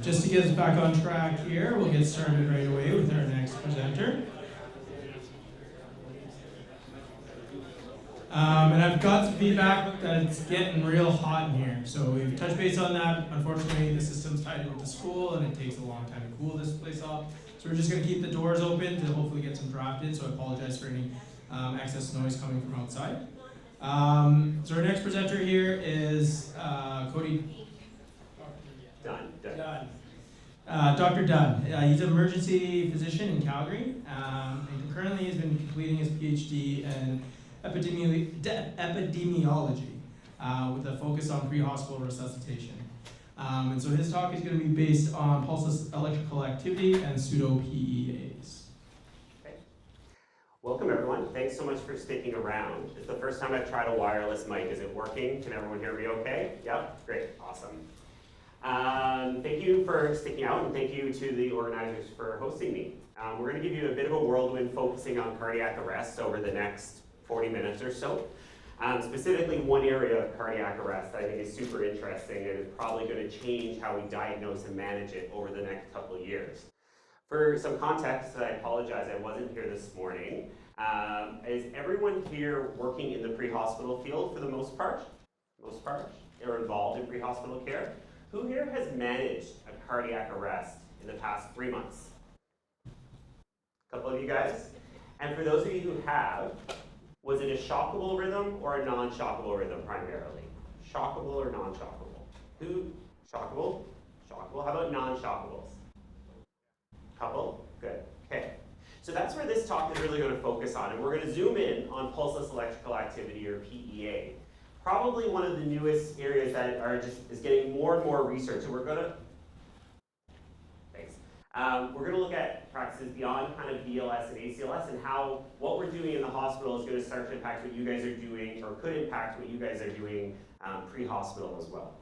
Just to get us back on track here, we'll get started right away with our next presenter. And I've got some feedback that it's getting real hot in here. So we've touched base on that. Unfortunately, the system's tied into the school and it takes a long time to cool this place off. So we're just going to keep the doors open to hopefully get some draft in. So I apologize for any excess noise coming from outside. So our next presenter here is Cody. Dunn. Dr. Dunn. He's an emergency physician in Calgary, and currently he's been completing his PhD in epidemiology with a focus on pre-hospital resuscitation. And so his talk is going to be based on pulseless electrical activity and pseudo-PEAs. Okay. Welcome everyone. Thanks so much for sticking around. It's the first time I've tried a wireless mic. Is it working? Can everyone hear me okay? Yep, great, awesome. Thank you for sticking out, and thank you to the organizers for hosting me. We're going to give you a bit of a whirlwind focusing on cardiac arrest over the next 40 minutes or so. Specifically one area of cardiac arrest that I think is super interesting and is probably going to change how we diagnose and manage it over the next couple of years. For some context, I apologize I wasn't here this morning. Is everyone here working in the pre-hospital field for the most part? Most part? They're involved in pre-hospital care? Who here has managed a cardiac arrest in the past 3 months? A couple of you guys? And for those of you who have, was it a shockable rhythm or a non-shockable rhythm primarily? Shockable or non-shockable? Who? Shockable? Shockable. How about non-shockables? Couple? Good. Okay. So that's where this talk is really going to focus on, and we're going to zoom in on pulseless electrical activity, or PEA. Probably one of the newest areas that is getting more and more research. So we're going to look at practices beyond kind of BLS and ACLS, and how what we're doing in the hospital is going to start to impact what you guys are doing, or could impact what you guys are doing pre-hospital as well.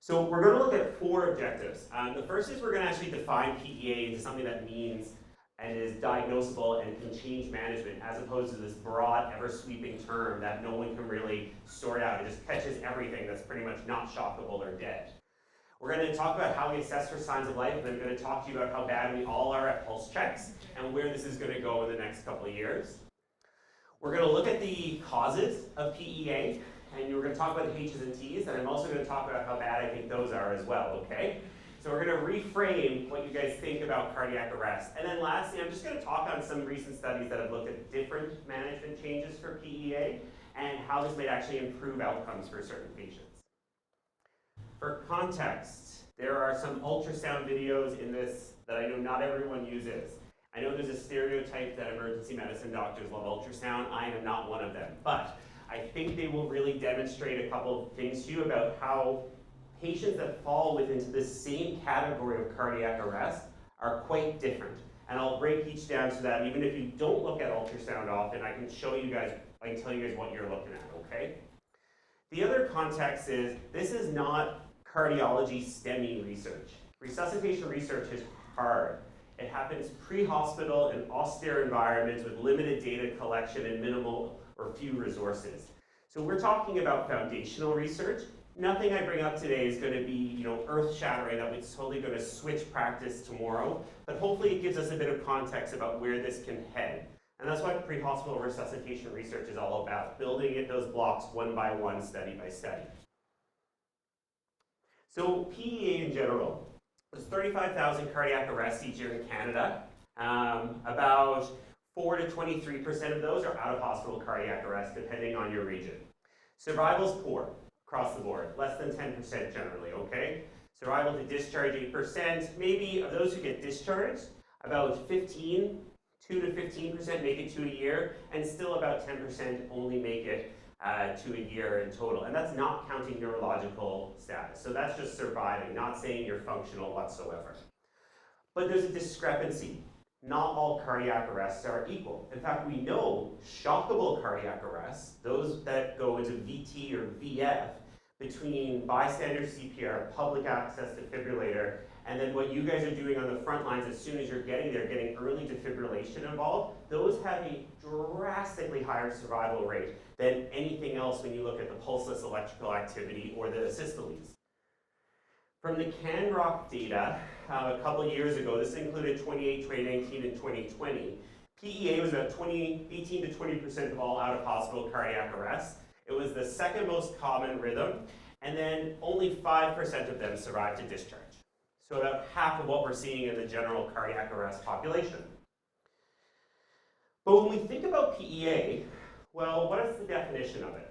So we're going to look at 4 objectives. The first is we're going to actually define PEA into something that means and is diagnosable and can change management, as opposed to this broad, ever-sweeping term that no one can really sort out. It just catches everything that's pretty much not shockable or dead. We're going to talk about how we assess for signs of life, and I'm going to talk to you about how bad we all are at pulse checks and where this is going to go in the next couple of years. We're going to look at the causes of PEA, and we're going to talk about the H's and T's, and I'm also going to talk about how bad I think those are as well, okay? So we're going to reframe what you guys think about cardiac arrest. And then lastly, I'm just going to talk on some recent studies that have looked at different management changes for PEA and how this might actually improve outcomes for certain patients. For context, there are some ultrasound videos in this that I know not everyone uses. I know there's a stereotype that emergency medicine doctors love ultrasound. I am not one of them. But I think they will really demonstrate a couple of things to you about how patients that fall within the same category of cardiac arrest are quite different. And I'll break each down so that even if you don't look at ultrasound often, I can show you guys, I can tell you guys what you're looking at, okay? The other context is, this is not cardiology STEMI research. Resuscitation research is hard. It happens pre-hospital in austere environments with limited data collection and minimal or few resources. So we're talking about foundational research. Nothing I bring up today is going to be, earth-shattering that it's totally going to switch practice tomorrow, but hopefully it gives us a bit of context about where this can head. And that's what pre-hospital resuscitation research is all about, building in those blocks one by one, study by study. So PEA in general, there's 35,000 cardiac arrests each year in Canada. About 4 to 23% of those are out-of-hospital cardiac arrest, depending on your region. Survival's poor across the board, less than 10% generally, okay? Survival to discharge, 8%. Maybe of those who get discharged, about 2 to 15% make it to a year, and still about 10% only make it to a year in total. And that's not counting neurological status. So that's just surviving, not saying you're functional whatsoever. But there's a discrepancy. Not all cardiac arrests are equal. In fact, we know shockable cardiac arrests, those that go into VT or VF, between bystander CPR, public access defibrillator, and then what you guys are doing on the front lines as soon as you're getting there, getting early defibrillation involved, those have a drastically higher survival rate than anything else when you look at the pulseless electrical activity or the asystoles. From the CanRock data, a couple years ago, this included 2019, and 2020, PEA was about 18 to 20% of all out-of-hospital cardiac arrests. It was the second most common rhythm, and then only 5% of them survived to discharge. So about half of what we're seeing in the general cardiac arrest population. But when we think about PEA, well, what is the definition of it?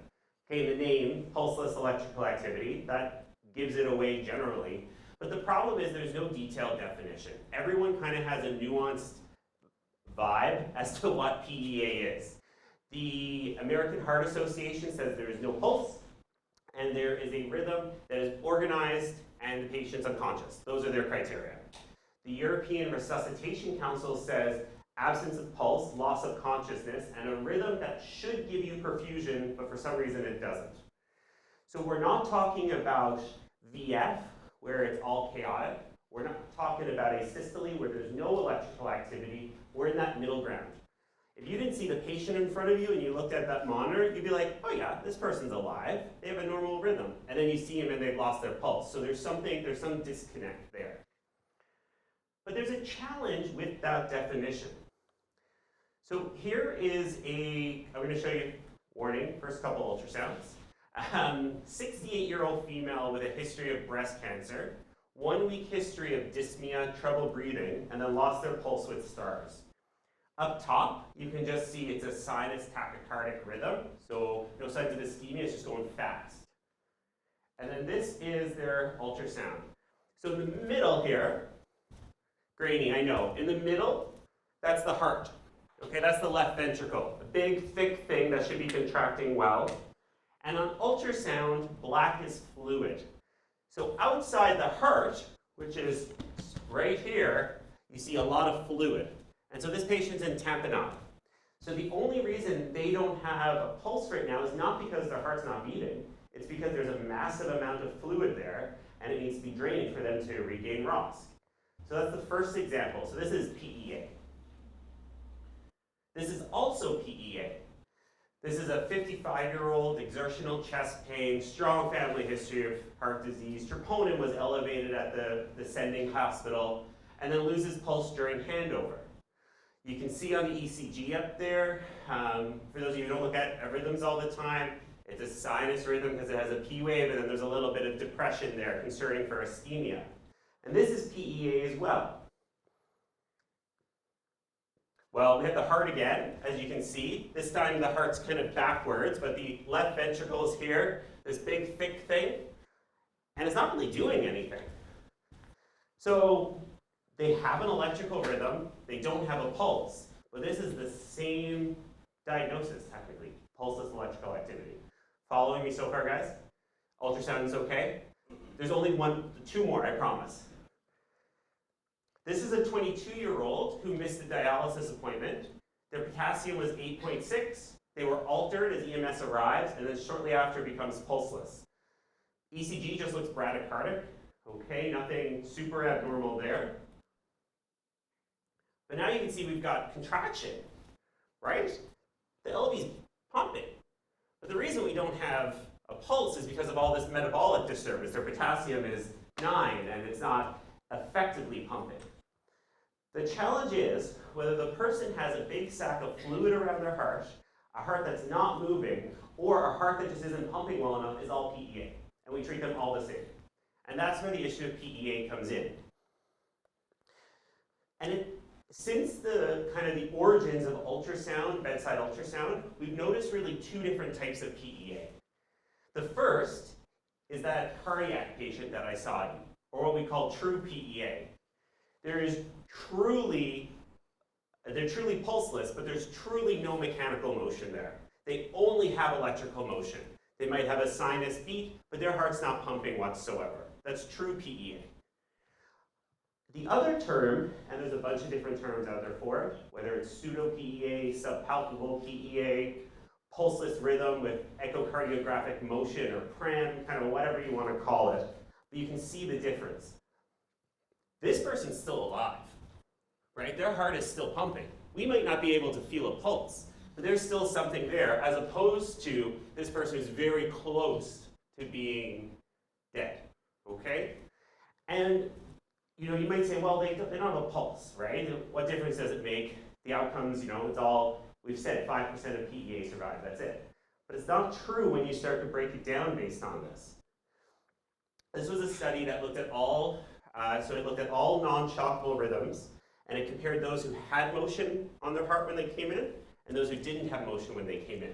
Okay, the name, pulseless electrical activity, that gives it away generally. But the problem is there's no detailed definition. Everyone kind of has a nuanced vibe as to what PEA is. The American Heart Association says there is no pulse, and there is a rhythm that is organized and the patient's unconscious. Those are their criteria. The European Resuscitation Council says absence of pulse, loss of consciousness, and a rhythm that should give you perfusion, but for some reason it doesn't. So we're not talking about VF, where it's all chaotic. We're not talking about asystole, where there's no electrical activity. We're in that middle ground. If you didn't see the patient in front of you and you looked at that monitor, you'd be like, oh yeah, this person's alive. They have a normal rhythm. And then you see them and they've lost their pulse. So there's some disconnect there. But there's a challenge with that definition. So here is I'm going to show you, warning, first couple ultrasounds. 68-year-old female with a history of breast cancer, 1 week history of dyspnea, trouble breathing, and then lost their pulse with stars. Up top, you can just see it's a sinus tachycardic rhythm, so no signs of ischemia, it's just going fast. And then this is their ultrasound. So in the middle here, grainy, I know, in the middle, that's the heart. Okay, that's the left ventricle, a big, thick thing that should be contracting well. And on ultrasound, black is fluid. So outside the heart, which is right here, you see a lot of fluid. And so this patient's in tamponade. So the only reason they don't have a pulse right now is not because their heart's not beating, it's because there's a massive amount of fluid there, and it needs to be drained for them to regain ROSC. So that's the first example. So this is PEA. This is also PEA. This is a 55-year-old, exertional chest pain, strong family history of heart disease. Troponin was elevated at the sending hospital, and then loses pulse during handover. You can see on the ECG up there, for those of you who don't look at rhythms all the time, it's a sinus rhythm because it has a P wave, and then there's a little bit of depression there, concerning for ischemia. And this is PEA as well. Well, we have the heart again, as you can see. This time the heart's kind of backwards, but the left ventricle is here, this big thick thing, and it's not really doing anything. So they have an electrical rhythm, they don't have a pulse, but this is the same diagnosis, technically, pulseless electrical activity. Following me so far, guys? Ultrasound is okay? There's only two more, I promise. This is a 22-year-old who missed a dialysis appointment. Their potassium was 8.6. They were altered as EMS arrives, and then shortly after becomes pulseless. ECG just looks bradycardic. Okay, nothing super abnormal there. But now you can see we've got contraction, right? The LV's pumping. But the reason we don't have a pulse is because of all this metabolic disturbance. Their potassium is 9, and it's not effectively pumping. The challenge is whether the person has a big sack of fluid around their heart, a heart that's not moving, or a heart that just isn't pumping well enough is all PEA. And we treat them all the same. And that's where the issue of PEA comes in. And since the origins of ultrasound, bedside ultrasound, we've noticed really two different types of PEA. The first is that cardiac patient that I saw, or what we call true PEA. They're truly pulseless, but there's truly no mechanical motion there. They only have electrical motion. They might have a sinus beat, but their heart's not pumping whatsoever. That's true PEA. The other term, and there's a bunch of different terms out there for it, whether it's pseudo-PEA, subpalpable PEA, pulseless rhythm with echocardiographic motion, or PRAM, kind of whatever you want to call it, but you can see the difference. This person's still alive, right? Their heart is still pumping. We might not be able to feel a pulse, but there's still something there, as opposed to this person who's very close to being dead, okay? And you might say, well, they don't have a pulse, right? What difference does it make? The outcomes, it's all, we've said 5% of PEA survive, that's it. But it's not true when you start to break it down based on this. This was a study that looked at all, non-shockable rhythms, and it compared those who had motion on their heart when they came in, and those who didn't have motion when they came in.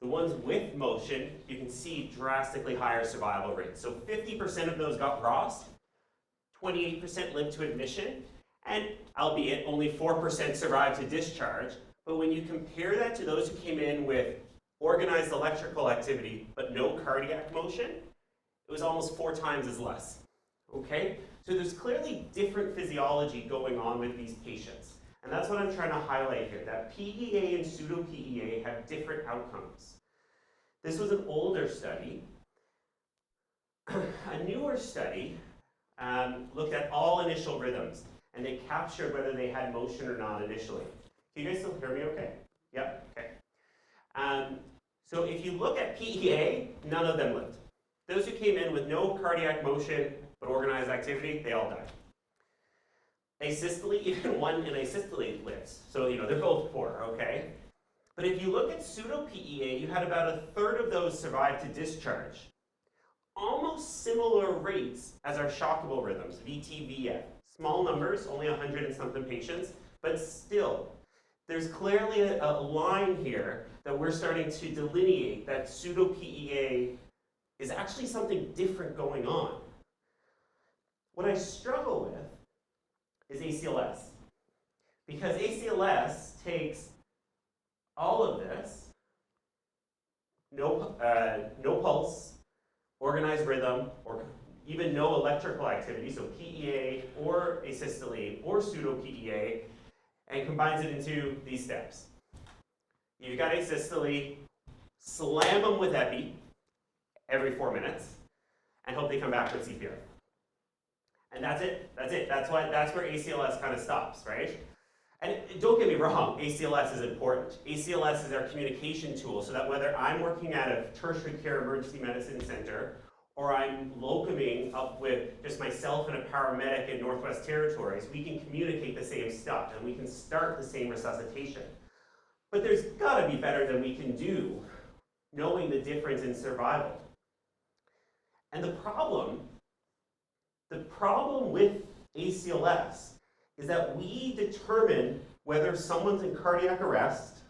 The ones with motion, you can see drastically higher survival rates. So 50% of those got ROS, 28% lived to admission, and albeit only 4% survived to discharge. But when you compare that to those who came in with organized electrical activity but no cardiac motion, it was almost 4 times as less. Okay? So there's clearly different physiology going on with these patients. And that's what I'm trying to highlight here, that PEA and pseudo-PEA have different outcomes. This was an older study. A newer study looked at all initial rhythms, and they captured whether they had motion or not initially. Can you guys still hear me okay? Yep, okay. So if you look at PEA, none of them lived. Those who came in with no cardiac motion but organized activity, they all died. Asystole, even one in asystole lives. So, they're both poor, okay? But if you look at pseudo-PEA, you had about 1/3 of those survive to discharge. Almost similar rates as our shockable rhythms, VT-VF. Small numbers, only 100 and something patients, but still, there's clearly a line here that we're starting to delineate that pseudo-PEA is actually something different going on. What I struggle with is ACLS. Because ACLS takes all of this, no pulse, organized rhythm, or even no electrical activity, so PEA or asystole or pseudo-PEA, and combines it into these steps. You've got asystole, slam them with epi every 4 minutes, and hope they come back with CPR. And that's it. That's where ACLS kind of stops, right? And don't get me wrong, ACLS is important. ACLS is our communication tool so that whether I'm working at a tertiary care emergency medicine center or I'm locuming up with just myself and a paramedic in Northwest Territories, we can communicate the same stuff and we can start the same resuscitation. But there's gotta be better than we can do knowing the difference in survival. And the problem with ACLS is that we determine whether someone's in cardiac arrest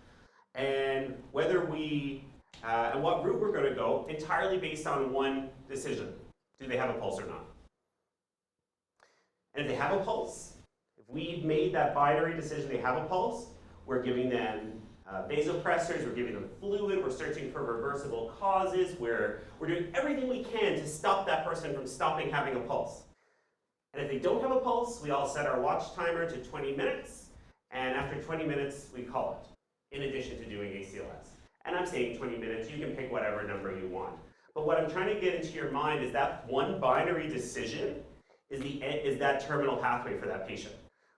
and whether and what route we're going to go entirely based on one decision. Do they have a pulse or not? And if they have a pulse, if we've made that binary decision they have a pulse, we're giving them vasopressors, we're giving them fluid, we're searching for reversible causes, we're doing everything we can to stop that person from stopping having a pulse. And if they don't have a pulse, we all set our watch timer to 20 minutes, and after 20 minutes, we call it, in addition to doing ACLS. And I'm saying 20 minutes, you can pick whatever number you want. But what I'm trying to get into your mind is that one binary decision is that terminal pathway for that patient,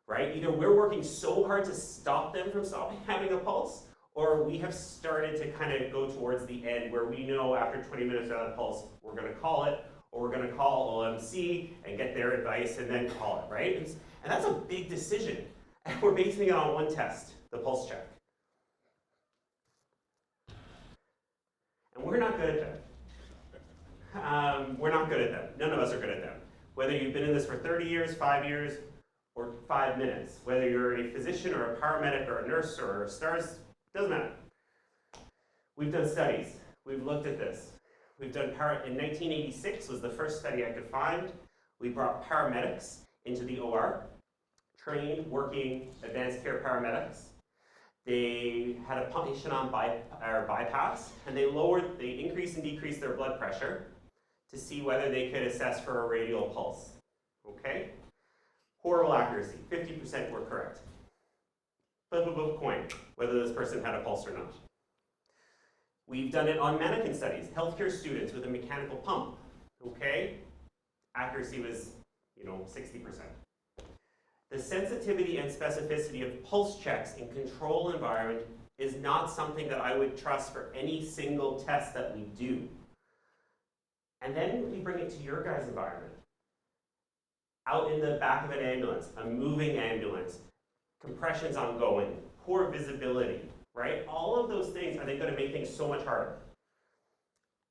right? Either we're working so hard to stop them from stopping having a pulse, or we have started to kind of go towards the end where we know after 20 minutes without a pulse, we're gonna call it, or we're going to call OMC and get their advice and then call it, right? And that's a big decision. And we're basing it on one test, the pulse check. And we're not good at them. We're not good at them. None of us are good at them. Whether you've been in this for 30 years, 5 years, or 5 minutes, whether you're a physician or a paramedic or a nurse or a STARS, doesn't matter. We've done studies. We've looked at this. We've done in 1986 was the first study I could find. We brought paramedics into the OR, trained, working advanced care paramedics. They had a patient on bypass, and they increased and decreased their blood pressure to see whether they could assess for a radial pulse. Okay? Horrible accuracy, 50% were correct. Flip a coin, whether this person had a pulse or not. We've done it on mannequin studies, healthcare students with a mechanical pump, okay? Accuracy was, 60%. The sensitivity and specificity of pulse checks in control environment is not something that I would trust for any single test that we do. And then we bring it to your guys' environment. out in the back of an ambulance, a moving ambulance, compressions ongoing, poor visibility, right? All of those things, are they going to make things so much harder?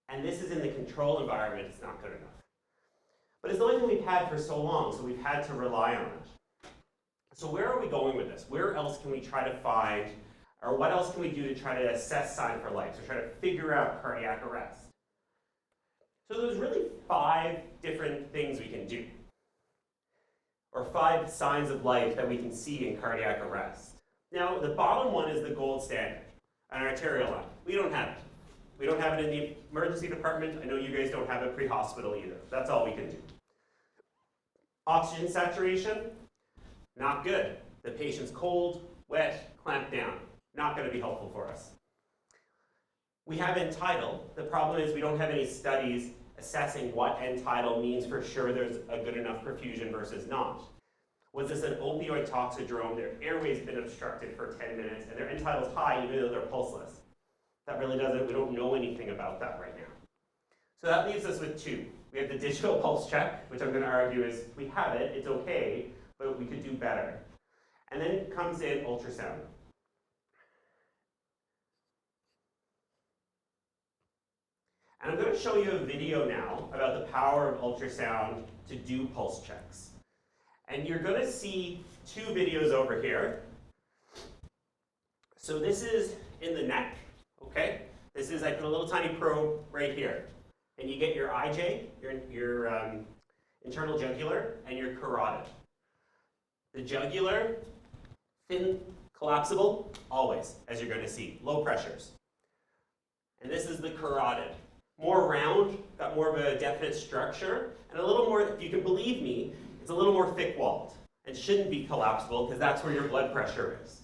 And this is in the control environment, it's not good enough. But it's the only thing we've had for so long, so we've had to rely on it. So where are we going with this? Where else can we try to find, or what else can we do to try to assess sign for life, to try to figure out cardiac arrest? So there's really 5 different things we can do, or 5 signs of life that we can see in cardiac arrest. Now, the bottom one is the gold standard, an arterial line. We don't have it. We don't have it in the emergency department. I know you guys don't have it pre-hospital either. That's all we can do. Oxygen saturation, not good. The patient's cold, wet, clamped down. Not going to be helpful for us. We have end tidal. The problem is we don't have any studies assessing what end tidal means for sure there's a good enough perfusion versus not. Was this an opioid toxidrome? Their airway's been obstructed for 10 minutes and their end tidal's high even though they're pulseless. That really doesn't, we don't know anything about that right now. So that leaves us with 2. We have the digital pulse check, which I'm going to argue is we have it, it's okay, but we could do better. And then comes in ultrasound. And I'm going to show you a video now about the power of ultrasound to do pulse checks. And you're going to see 2 videos over here. So this is in the neck, okay? This is, I put a little tiny probe right here. And you get your IJ, your internal jugular, and your carotid. The jugular, thin, collapsible, always, as you're going to see, low pressures. And this is the carotid. More round, got more of a definite structure, and a little more, if you can believe me, it's a little more thick-walled and shouldn't be collapsible because that's where your blood pressure is.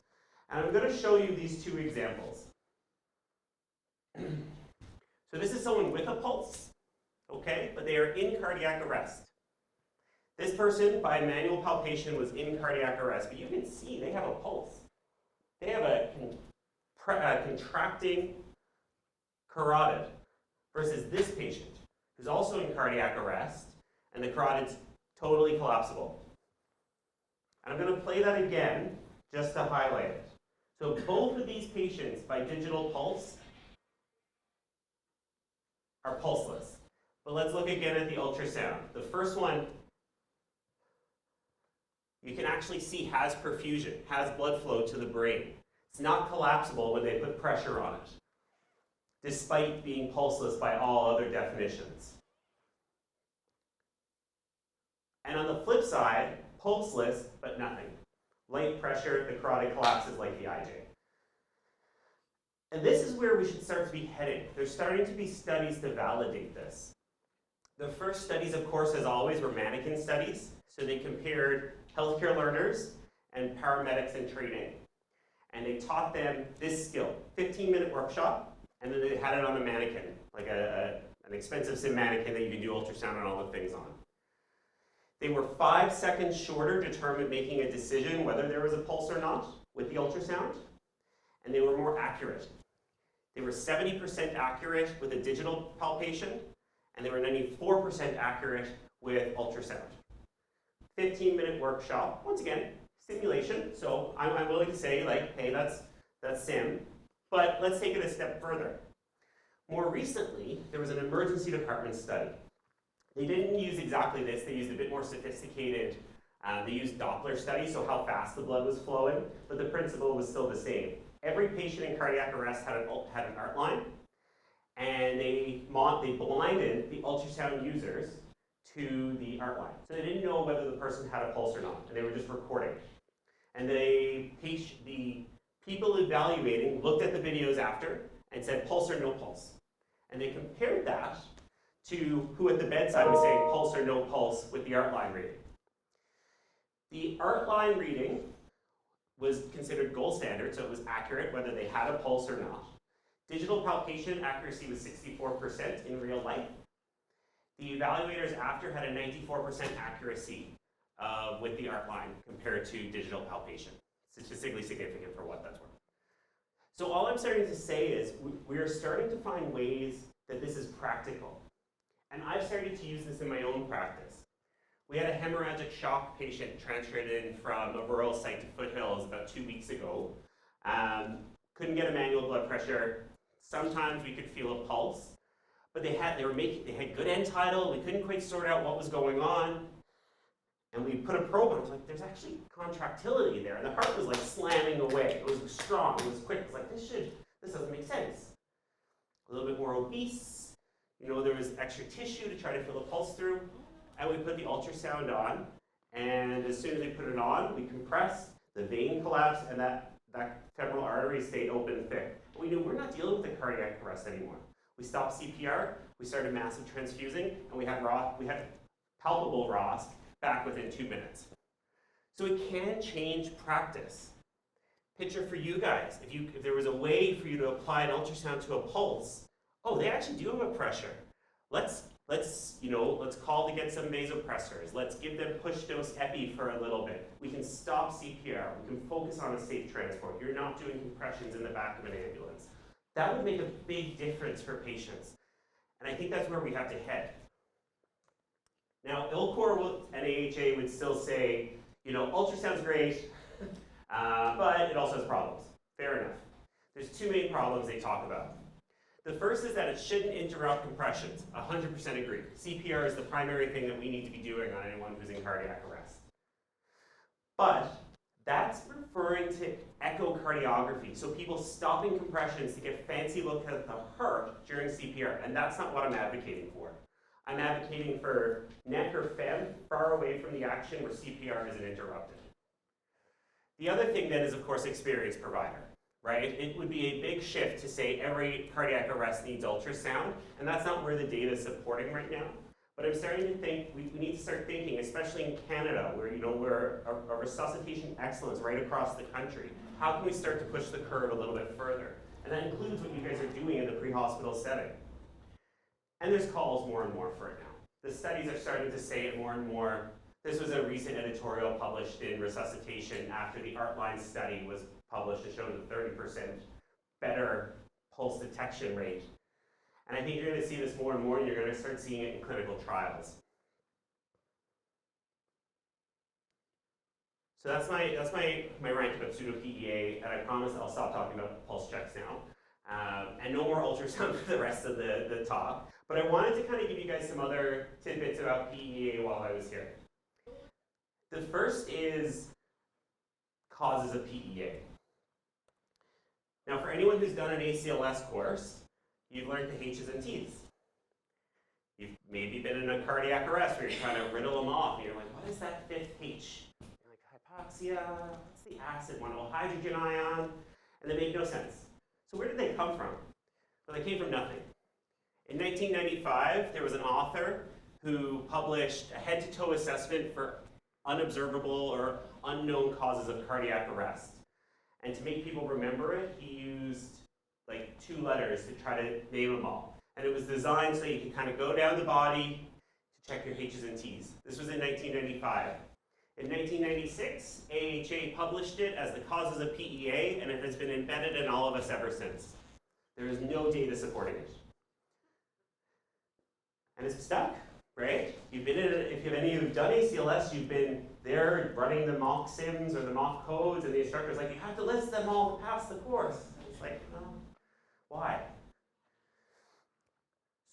And I'm going to show you these 2 examples. So this is someone with a pulse, okay, but they are in cardiac arrest. This person, by manual palpation, was in cardiac arrest, but you can see they have a pulse. They have a contracting carotid versus this patient, who's also in cardiac arrest, and the carotid's totally collapsible. And I'm going to play that again just to highlight it. So both of these patients, by digital pulse, are pulseless. But let's look again at the ultrasound. The first one, you can actually see has perfusion, has blood flow to the brain. It's not collapsible when they put pressure on it, despite being pulseless by all other definitions. And on the flip side, pulseless, but nothing. Light pressure, the carotid collapses like the IJ. And this is where we should start to be heading. There's starting to be studies to validate this. The first studies, of course, as always, were mannequin studies. So they compared healthcare learners and paramedics in training. And they taught them this skill, 15-minute workshop, and then they had it on a mannequin, like an expensive sim mannequin that you can do ultrasound and all the things on. They were 5 seconds shorter making a decision whether there was a pulse or not with the ultrasound, and they were more accurate. They were 70% accurate with a digital palpation, and they were 94% accurate with ultrasound. 15-minute workshop, once again, simulation, so I'm willing to say, like, hey, that's sim, but let's take it a step further. More recently, there was an emergency department study. They didn't use exactly this, they used a bit more sophisticated, they used Doppler studies, so how fast the blood was flowing, but the principle was still the same. Every patient in cardiac arrest had an art line, and they blinded the ultrasound users to the art line. So they didn't know whether the person had a pulse or not, and they were just recording. And the people evaluating looked at the videos after and said pulse or no pulse. And they compared that to who at the bedside was saying pulse or no pulse with the art line reading. The art line reading was considered gold standard, so it was accurate whether they had a pulse or not. Digital palpation accuracy was 64% in real life. The evaluators after had a 94% accuracy with the art line compared to digital palpation. Statistically significant for what that's worth. So all I'm starting to say is we are starting to find ways that this is practical. And I've started to use this in my own practice. We had a hemorrhagic shock patient transferred in from a rural site to Foothills about 2 weeks ago. Couldn't get a manual blood pressure. Sometimes we could feel a pulse, but they had good end tidal. We couldn't quite sort out what was going on. And we put a probe on it. It was like, there's actually contractility there. And the heart was like slamming away. It was strong, it was quick. It was like, this doesn't make sense. A little bit more obese. You know, there was extra tissue to try to feel the pulse through. And we put the ultrasound on. And as soon as we put it on, we compressed, the vein collapsed, and that femoral artery stayed open and thick. We knew we're not dealing with the cardiac arrest anymore. We stopped CPR, we started massive transfusing, and we had palpable ROSC back within 2 minutes. So it can change practice. Picture for you guys, if there was a way for you to apply an ultrasound to a pulse, oh, they actually do have a pressure. Let's call to get some vasopressors. Let's give them push dose epi for a little bit. We can stop CPR. We can focus on a safe transport. You're not doing compressions in the back of an ambulance. That would make a big difference for patients. And I think that's where we have to head. Now, ILCOR and AHA would still say, ultrasound's great, but it also has problems. Fair enough. There's two main problems they talk about. The first is that it shouldn't interrupt compressions. 100% agree. CPR is the primary thing that we need to be doing on anyone who's in cardiac arrest. But that's referring to echocardiography, so people stopping compressions to get fancy look at the heart during CPR, and that's not what I'm advocating for. I'm advocating for neck or fem far away from the action where CPR isn't interrupted. The other thing then is, of course, experience provider, right? It would be a big shift to say every cardiac arrest needs ultrasound, and that's not where the data is supporting right now. But I'm starting to think we need to start thinking, especially in Canada, where we're a resuscitation excellence right across the country. How can we start to push the curve a little bit further? And that includes what you guys are doing in the pre-hospital setting. And there's calls more and more for it now. The studies are starting to say it more and more. This was a recent editorial published in Resuscitation after the ART-LINE study was published to show the 30% better pulse detection rate. And I think you're going to see this more and more, and you're going to start seeing it in clinical trials. So that's my rant about pseudo PEA, and I promise I'll stop talking about pulse checks now. And no more ultrasound for the rest of the talk. But I wanted to kind of give you guys some other tidbits about PEA while I was here. The first is causes of PEA. Now, for anyone who's done an ACLS course, you've learned the H's and T's. You've maybe been in a cardiac arrest where you're trying to riddle them off, and you're like, what is that fifth H? You're like, hypoxia, what's the acid one? Well, hydrogen ion, and they make no sense. So where did they come from? Well, they came from nothing. In 1995, there was an author who published a head-to-toe assessment for unobservable or unknown causes of cardiac arrest. And to make people remember it, he used like 2 letters to try to name them all. And it was designed so you could kind of go down the body to check your H's and T's. This was in 1995. In 1996, AHA published it as the causes of PEA, and it has been embedded in all of us ever since. There is no data supporting it. And it's stuck, right? You've been in it, if any of you have done ACLS, you've been there running the mock sims or the mock codes, and the instructor's like, you have to list them all to pass the course. It's like, no, why?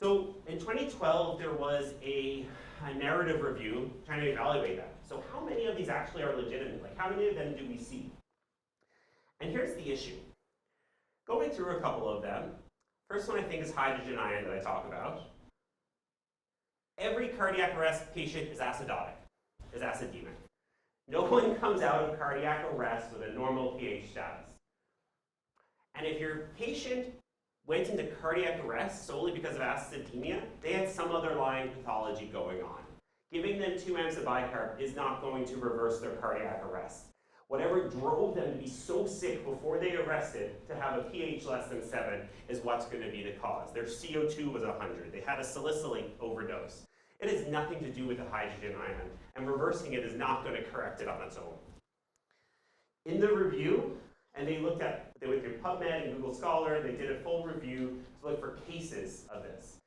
So in 2012, there was a narrative review trying to evaluate that. So how many of these actually are legitimate? Like, how many of them do we see? And here's the issue. Going through a couple of them, first one I think is hydrogen ion that I talk about. Every cardiac arrest patient is acidotic, is acidemic. No one comes out of cardiac arrest with a normal pH status. And if your patient went into cardiac arrest solely because of acidemia, they had some underlying pathology going on. Giving them 2 amps of bicarb is not going to reverse their cardiac arrest. Whatever drove them to be so sick before they arrested to have a pH less than 7 is what's going to be the cause. Their CO2 was 100. They had a salicylate overdose. It has nothing to do with the hydrogen ion, and reversing it is not going to correct it on its own. In the review, and they went through PubMed and Google Scholar, they did a full review to look for cases of this.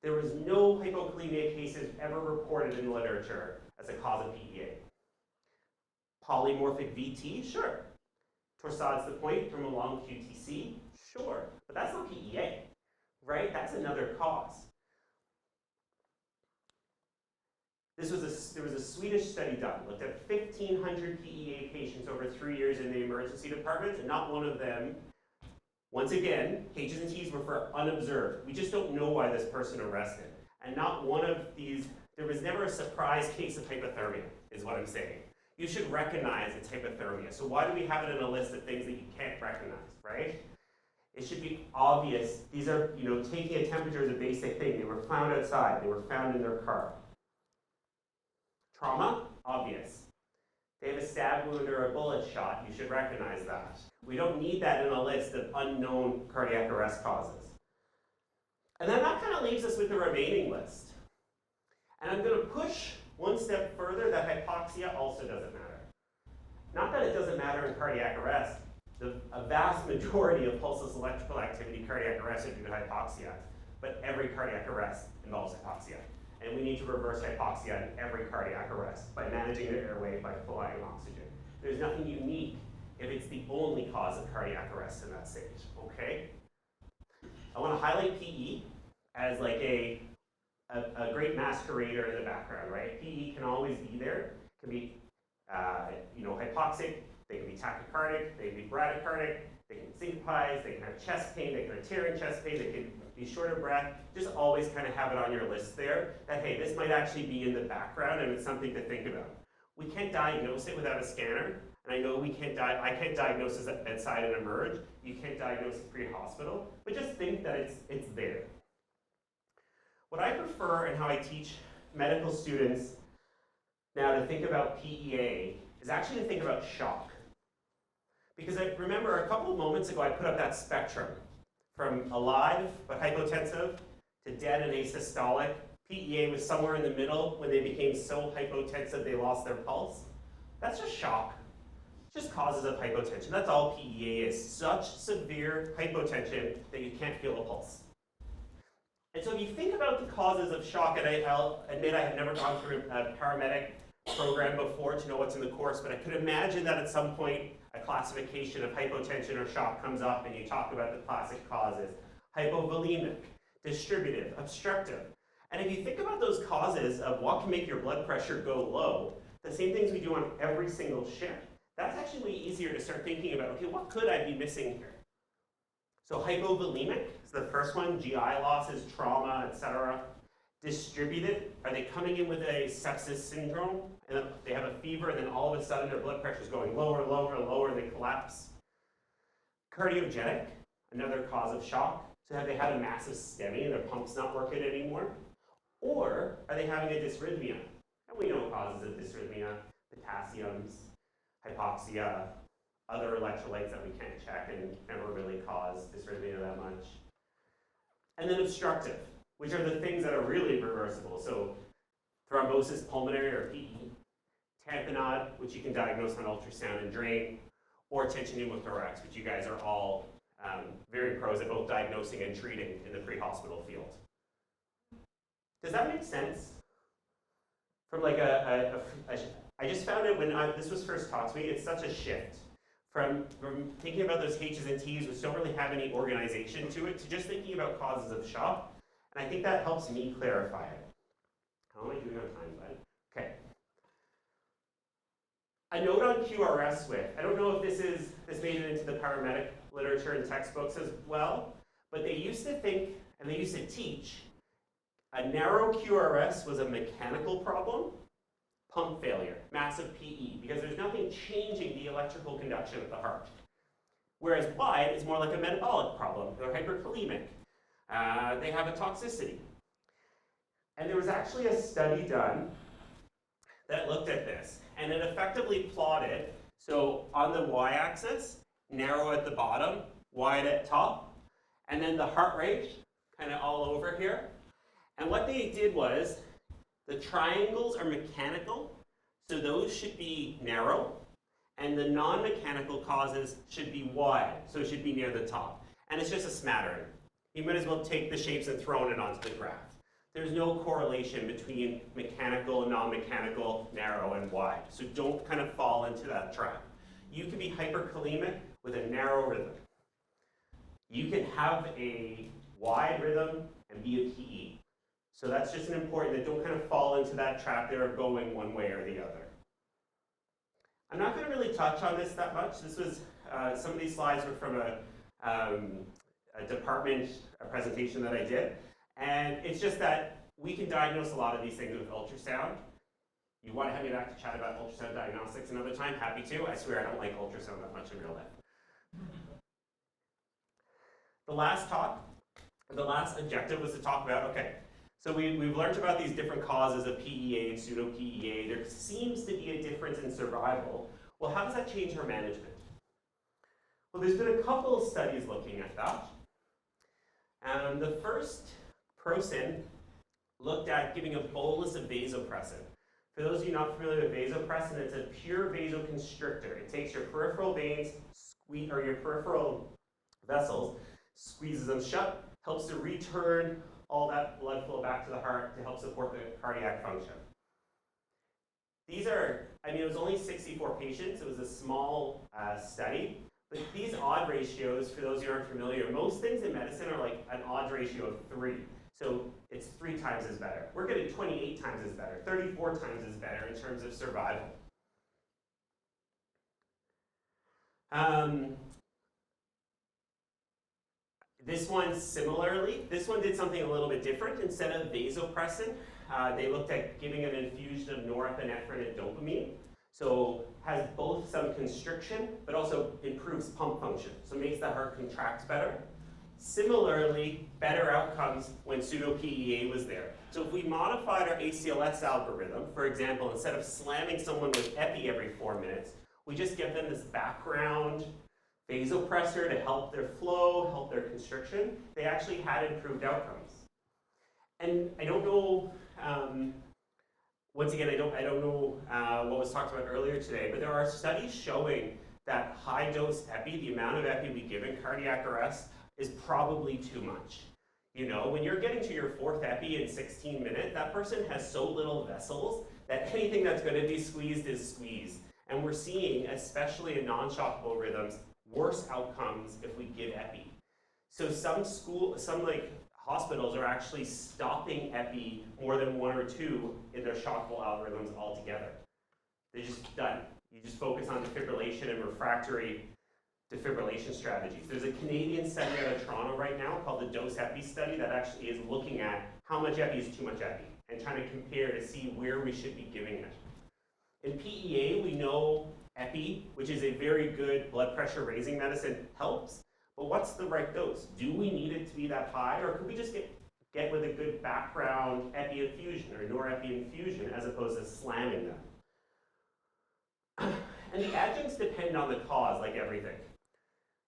There was no hypokalemia cases ever reported in the literature as a cause of PEA. Polymorphic VT, sure. Torsades de pointe from a long QTC, sure. But that's not PEA, right? That's another cause. There was a Swedish study done, looked at 1,500 PEA patients over 3 years in the emergency department, and not one of them, once again, H's and T's were for unobserved. We just don't know why this person arrested. And not one of these, there was never a surprise case of hypothermia, is what I'm saying. You should recognize it's hypothermia. So why do we have it in a list of things that you can't recognize, right? It should be obvious. These are, taking a temperature is a basic thing. They were found outside. They were found in their car. Trauma, obvious. They have a stab wound or a bullet shot. You should recognize that. We don't need that in a list of unknown cardiac arrest causes. And then that kind of leaves us with the remaining list. And I'm going to push one step further that hypoxia also doesn't matter. Not that it doesn't matter in cardiac arrest. A vast majority of pulseless electrical activity cardiac arrest are due to hypoxia, but every cardiac arrest involves hypoxia. And we need to reverse hypoxia in every cardiac arrest by managing the airway, by supplying oxygen. There's nothing unique if it's the only cause of cardiac arrest in that stage, okay? I want to highlight PE as like a great masquerader in the background, right? PE can always be there. It can be, hypoxic. They can be tachycardic. They can be bradycardic. They can syncopize. They can have chest pain. They can have tearing chest pain. They can be short of breath. Just always kind of have it on your list there that, hey, this might actually be in the background and it's something to think about. We can't diagnose it without a scanner. And I know I can't diagnose this at bedside and emerge. You can't diagnose it pre-hospital. But just think that it's there. What I prefer and how I teach medical students now to think about PEA is actually to think about shock. Because I remember a couple of moments ago I put up that spectrum from alive but hypotensive to dead and asystolic. PEA was somewhere in the middle when they became so hypotensive they lost their pulse. That's just shock. It's just causes of hypotension. That's all PEA is. Such severe hypotension that you can't feel a pulse. And so if you think about the causes of shock, and I'll admit I have never gone through a paramedic program before to know what's in the course, but I could imagine that at some point a classification of hypotension or shock comes up and you talk about the classic causes. Hypovolemic, distributive, obstructive. And if you think about those causes of what can make your blood pressure go low, the same things we do on every single shift, that's actually way easier to start thinking about, okay, what could I be missing here? So hypovolemic is the first one, GI losses, trauma, etc. Distributed, are they coming in with a sepsis syndrome, and then they have a fever, and then all of a sudden their blood pressure is going lower, lower, lower, and they collapse? Cardiogenic, another cause of shock. So have they had a massive STEMI and their pump's not working anymore? Or are they having a dysrhythmia? And we know causes of dysrhythmia, potassiums, hypoxia, other electrolytes that we can't check and never really cause dysrhythmia that much. And then obstructive, which are the things that are really reversible. So thrombosis pulmonary or PE, tamponade, which you can diagnose on ultrasound and drain, or tension pneumothorax, which you guys are all very pros at both diagnosing and treating in the pre-hospital field. Does that make sense? From like I just found it when this was first taught to me, it's such a shift. From thinking about those H's and T's, which don't really have any organization to it, to just thinking about causes of shock. And I think that helps me clarify it. How am I doing on time, bud? Okay. A note on QRS width. I don't know if this made it into the paramedic literature and textbooks as well, but they used to think, and they used to teach, a narrow QRS was a mechanical problem, pump failure, massive PE, because there's nothing changing the electrical conduction of the heart. Whereas wide is more like a metabolic problem. They're hyperkalemic. They have a toxicity. And there was actually a study done that looked at this, and it effectively plotted, so on the y-axis, narrow at the bottom, wide at top, and then the heart rate kind of all over here. And what they did was, the triangles are mechanical, so those should be narrow, and the non-mechanical causes should be wide, so it should be near the top. And it's just a smattering. You might as well take the shapes and throw it onto the graph. There's no correlation between mechanical and non-mechanical, narrow and wide. So don't kind of fall into that trap. You can be hyperkalemic with a narrow rhythm. You can have a wide rhythm and be a PE. So that's just an important, that don't kind of fall into that trap there of going one way or the other. I'm not going to really touch on this that much. This was, some of these slides were from a department presentation that I did. And it's just that we can diagnose a lot of these things with ultrasound. You want to have me back to chat about ultrasound diagnostics another time? Happy to. I swear I don't like ultrasound that much in real life. The last objective was to talk about, okay, so we've learned about these different causes of PEA and pseudo-PEA. There seems to be a difference in survival. Well, how does that change our management? Well, there's been a couple of studies looking at that. The first person looked at giving a bolus of vasopressin. For those of you not familiar with vasopressin, it's a pure vasoconstrictor. It takes your peripheral veins, or your peripheral vessels, squeezes them shut, helps to return all that blood flow back to the heart to help support the cardiac function. These are, I mean, it was only 64 patients. It was a small study. But these odd ratios, for those who aren't familiar, most things in medicine are like an odds ratio of 3. So it's 3 times as better. We're getting 28 times as better, 34 times as better in terms of survival. This one similarly, this one did something a little bit different. Instead of vasopressin, they looked at giving an infusion of norepinephrine and dopamine. So has both some constriction, but also improves pump function. So makes the heart contract better. Similarly, better outcomes when pseudo-PEA was there. So if we modified our ACLS algorithm, for example, instead of slamming someone with epi every 4 minutes, we just give them this background vasopressor to help their flow, help their constriction, they actually had improved outcomes. And I don't know, once again, I don't know what was talked about earlier today, but there are studies showing that high dose epi, the amount of epi we give in cardiac arrest, is probably too much. You know, when you're getting to your 4th epi in 16 minutes, that person has so little vessels that anything that's going to be squeezed is squeezed. And we're seeing, especially in non-shockable rhythms, worse outcomes if we give epi. So some hospitals are actually stopping epi more than 1 or 2 in their shockable algorithms altogether. They're just done. You just focus on defibrillation and refractory defibrillation strategies. There's a Canadian study out of Toronto right now called the Dose Epi study that actually is looking at how much epi is too much epi and trying to compare to see where we should be giving it. In PEA, we know epi, which is a very good blood pressure raising medicine, helps, but what's the right dose? Do we need it to be that high, or could we just get with a good background epi infusion or norepi infusion as opposed to slamming them? And the adjuncts depend on the cause, like everything.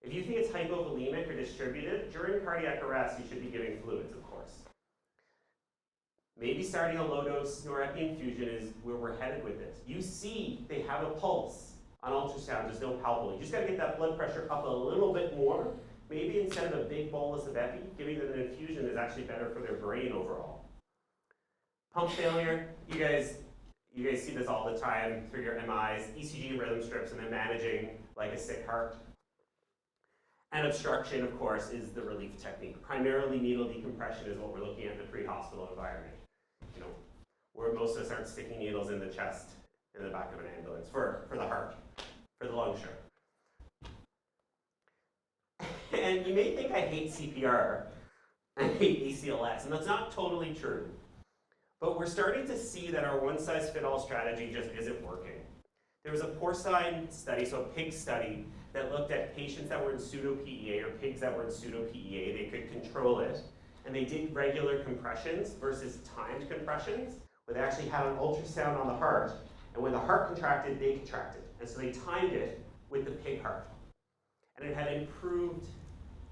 If you think it's hypovolemic or distributed, during cardiac arrest, you should be giving fluids, of course. Maybe starting a low-dose norepi infusion is where we're headed with this. You see they have a pulse on ultrasound, there's no palpable. You just got to get that blood pressure up a little bit more. Maybe instead of a big bolus of epi, giving them an infusion is actually better for their brain overall. Pump failure, you guys see this all the time through your MIs, ECG and rhythm strips, and then managing like a sick heart. And obstruction, of course, is the relief technique. Primarily needle decompression is what we're looking at in the pre-hospital environment. You know, where most of us aren't sticking needles in the chest, in the back of an ambulance, for the heart, for the lung, sure. And you may think I hate CPR, I hate ACLS, and that's not totally true. But we're starting to see that our one-size-fits-all strategy just isn't working. There was a porcine study, so a pig study, that looked at patients that were in pseudo-PEA or pigs that were in pseudo-PEA. They could control it. And they did regular compressions versus timed compressions, where they actually had an ultrasound on the heart. And when the heart contracted, they contracted. And so they timed it with the pig heart. And it had improved,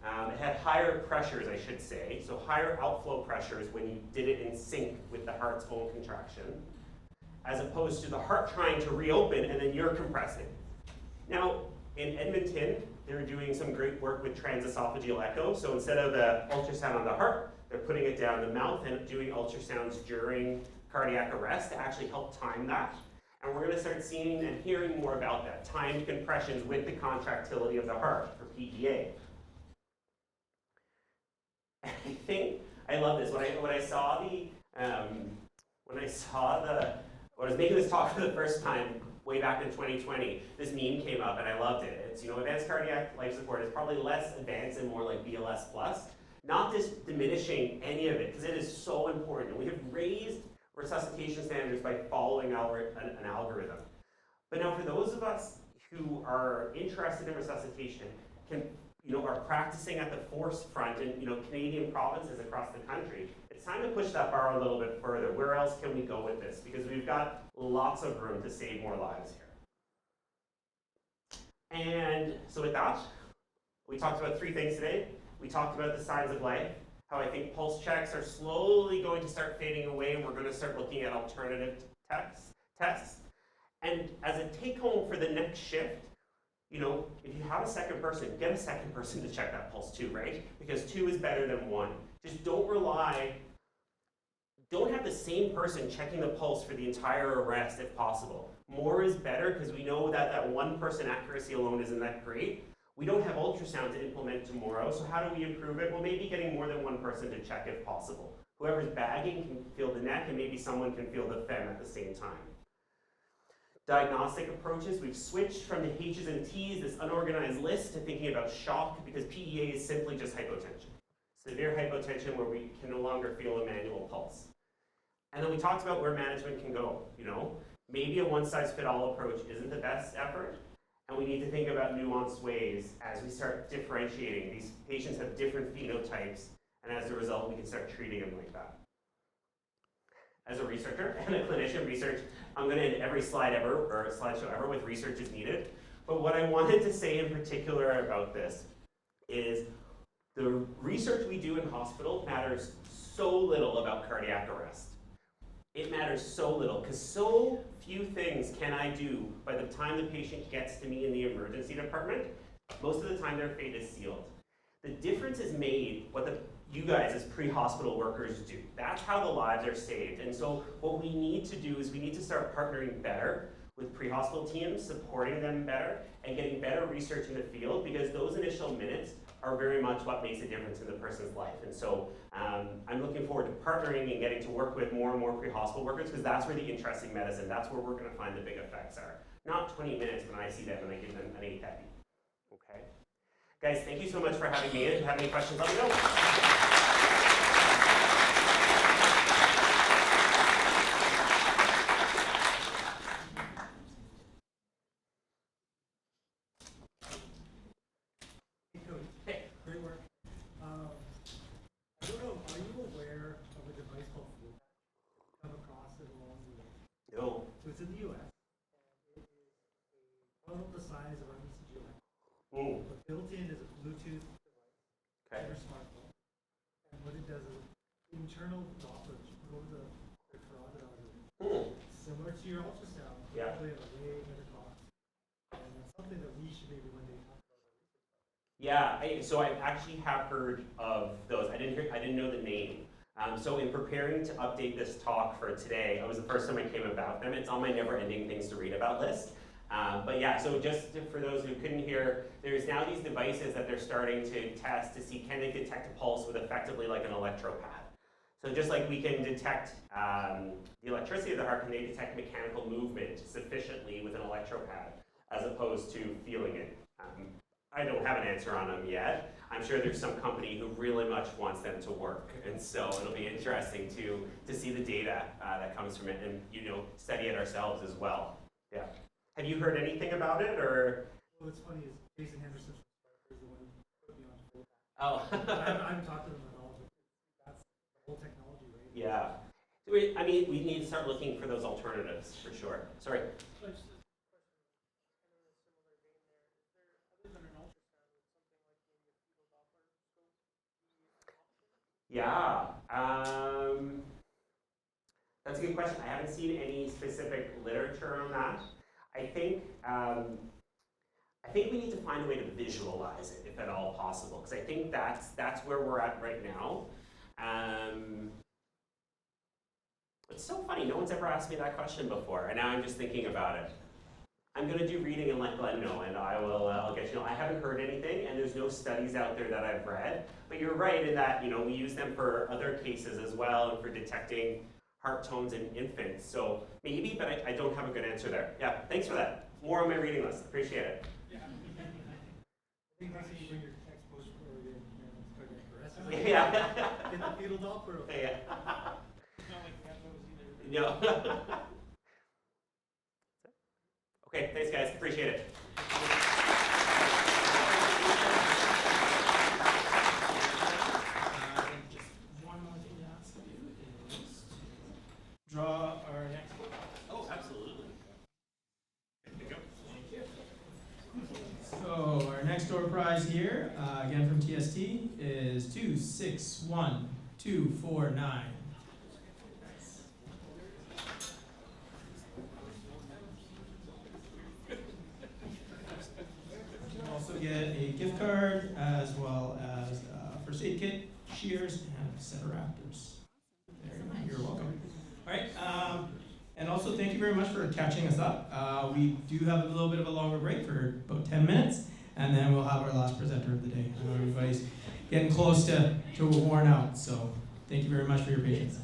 it had higher pressures, I should say, so higher outflow pressures when you did it in sync with the heart's own contraction, as opposed to the heart trying to reopen and then you're compressing. Now, in Edmonton, they're doing some great work with transesophageal echo. So instead of the ultrasound on the heart, they're putting it down the mouth and doing ultrasounds during cardiac arrest to actually help time that. And we're going to start seeing and hearing more about that, timed compressions with the contractility of the heart for PEA. I think I love this. When I was making this talk for the first time way back in 2020, this meme came up and I loved it. It's, advanced cardiac life support is probably less advanced and more like BLS plus. Not just diminishing any of it, because it is so important. And we have raised resuscitation standards by following an algorithm. But now for those of us who are interested in resuscitation, are practicing at the forefront in Canadian provinces across the country, it's time to push that bar a little bit further. Where else can we go with this? Because we've got lots of room to save more lives here. And so with that, we talked about 3 things today. We talked about the signs of life, how I think pulse checks are slowly going to start fading away and we're going to start looking at alternative tests. And as a take home for the next shift, if you have a second person, get a second person to check that pulse too, right? Because 2 is better than 1. Just don't have the same person checking the pulse for the entire arrest if possible. More is better because we know that 1 person accuracy alone isn't that great. We don't have ultrasound to implement tomorrow, so how do we improve it? Well, maybe getting more than 1 person to check if possible. Whoever's bagging can feel the neck and maybe someone can feel the fem at the same time. Diagnostic approaches, we've switched from the H's and T's, this unorganized list, to thinking about shock because PEA is simply just hypotension. Severe hypotension where we can no longer feel a manual pulse. And then we talked about where management can go, Maybe a one-size-fits-all approach isn't the best effort, and we need to think about nuanced ways as we start differentiating. These patients have different phenotypes, and as a result, we can start treating them like that. As a researcher and a clinician, I'm going to end every slide ever, or slideshow ever, with research is needed. But what I wanted to say in particular about this is the research we do in hospital matters so little about cardiac arrest. It matters so little, because so few things can I do by the time the patient gets to me in the emergency department. Most of the time their fate is sealed. The difference is made what you guys as pre-hospital workers do. That's how the lives are saved. And so what we need to do is we need to start partnering better with pre-hospital teams, supporting them better, and getting better research in the field, because those initial minutes are very much what makes a difference in the person's life. And so I'm looking forward to partnering and getting to work with more and more pre-hospital workers, because that's where the interesting medicine, that's where we're going to find the big effects are. Not 20 minutes when I see them and I give them an ATEPI. Okay? Guys, thank you so much for having me in. If you have any questions, let me know. Great work. I don't know, are you aware of a device called Palp PEA? Come across it along the way? No. So it's in the US, and it is about the size of our ECG line. Mm. But built in is a Bluetooth device Okay. in your smartphone. And what it does is internal Doppler, you put over the carotid artery. Mm. Similar to your ultrasound, Yeah. probably at a way better cost. And that's something that we should maybe one day talk about. Yeah, so I actually have heard of those. I didn't know the name. So in preparing to update this talk for today, it was the first time I came about them. It's on my never-ending things to read about list. But yeah, so just for those who couldn't hear, there's now these devices that they're starting to test to see can they detect a pulse with effectively like an electropad. So just like we can detect the electricity of the heart, can they detect mechanical movement sufficiently with an electropad as opposed to feeling it? I don't have an answer on them yet. I'm sure there's some company who really much wants them to work, and so it'll be interesting to see the data that comes from it, and study it ourselves as well. Yeah. Have you heard anything about it, or? Well, what's funny is Jason Henderson is the one who put me on full. Oh. I haven't talked to them at all, but that's the whole technology, right? Yeah. I mean, we need to start looking for those alternatives for sure. Sorry. Yeah, that's a good question. I haven't seen any specific literature on that. I think we need to find a way to visualize it, if at all possible, because I think that's where we're at right now. It's so funny, no one's ever asked me that question before, and now I'm just thinking about it. I'm gonna do reading and let Glenn know, and I will, I'll get you know. I haven't heard anything, and there's no studies out there that I've read, but you're right in that, you know, we use them for other cases as well, and for detecting heart tones in infants, so maybe, but I don't have a good answer there. Yeah, thanks for that. More on my reading list, appreciate it. Yeah. I think that's when you bring your textbook or your cardiac arrest. Yeah. In the fetal Doppler. Yeah. Not like that was either. No. Okay, thanks guys, appreciate it. Just one more thing to ask of you is to draw our next. Oh, absolutely. So our next door prize here, again from TST, is 261249. You also get a gift card as well as a first aid kit, shears, and a set of raptors. There you go. You're welcome. All right. And also, thank you very much for catching us up. We do have a little bit of a longer break for about 10 minutes, and then we'll have our last presenter of the day. I know everybody's getting close to worn out, so thank you very much for your patience.